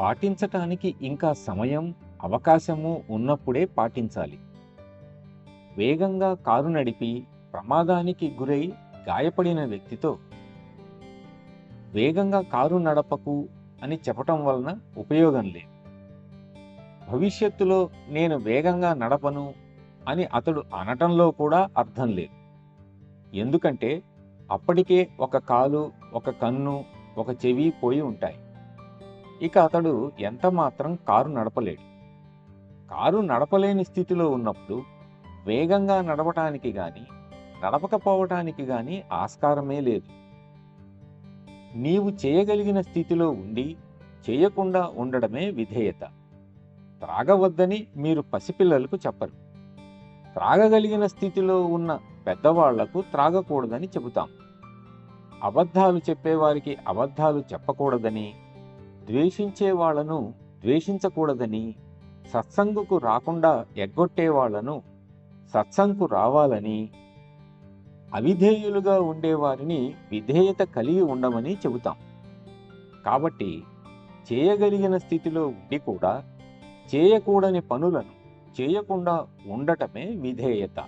పాటించటానికి ఇంకా సమయం, అవకాశము ఉన్నప్పుడే పాటించాలి. వేగంగా కారు నడిపి ప్రమాదానికి గురై గాయపడిన వ్యక్తితో వేగంగా కారు నడపకు అని చెప్పటం వలన ఉపయోగం లేదు. భవిష్యత్తులో నేను వేగంగా నడపను అని అతడు అనటంలో కూడా అర్థం లేదు. ఎందుకంటే అప్పటికే ఒక కాలు, ఒక కన్ను, ఒక చెవి పోయి ఉంటాయి. ఇక అతడు ఎంత మాత్రం కారు నడపలేడు. కారు నడపలేని స్థితిలో ఉన్నప్పుడు వేగంగా నడపటానికి గాని, నడపకపోవటానికి గాని ఆస్కారమే లేదు. నీవు చేయగలిగిన స్థితిలో ఉండి చేయకుండా ఉండడమే విధేయత. త్రాగవద్దని మీరు పసిపిల్లలకు చెప్పరు. త్రాగగలిగిన స్థితిలో ఉన్న పెద్దవాళ్లకు త్రాగకూడదని చెబుతాం. అబద్ధాలు చెప్పేవారికి అబద్ధాలు చెప్పకూడదని, ద్వేషించే వాళ్లను ద్వేషించకూడదని, సత్సంగుకు రాకుండా ఎగ్గొట్టే వాళ్లను సత్సంగుకు రావాలని, అవిధేయులుగా ఉండేవారిని విధేయత కలిగి ఉండమని చెబుతాం. కాబట్టి చేయగలిగిన స్థితిలో ఉండి కూడా చేయకూడని పనులను చేయకుండా ఉండటమే విధేయత.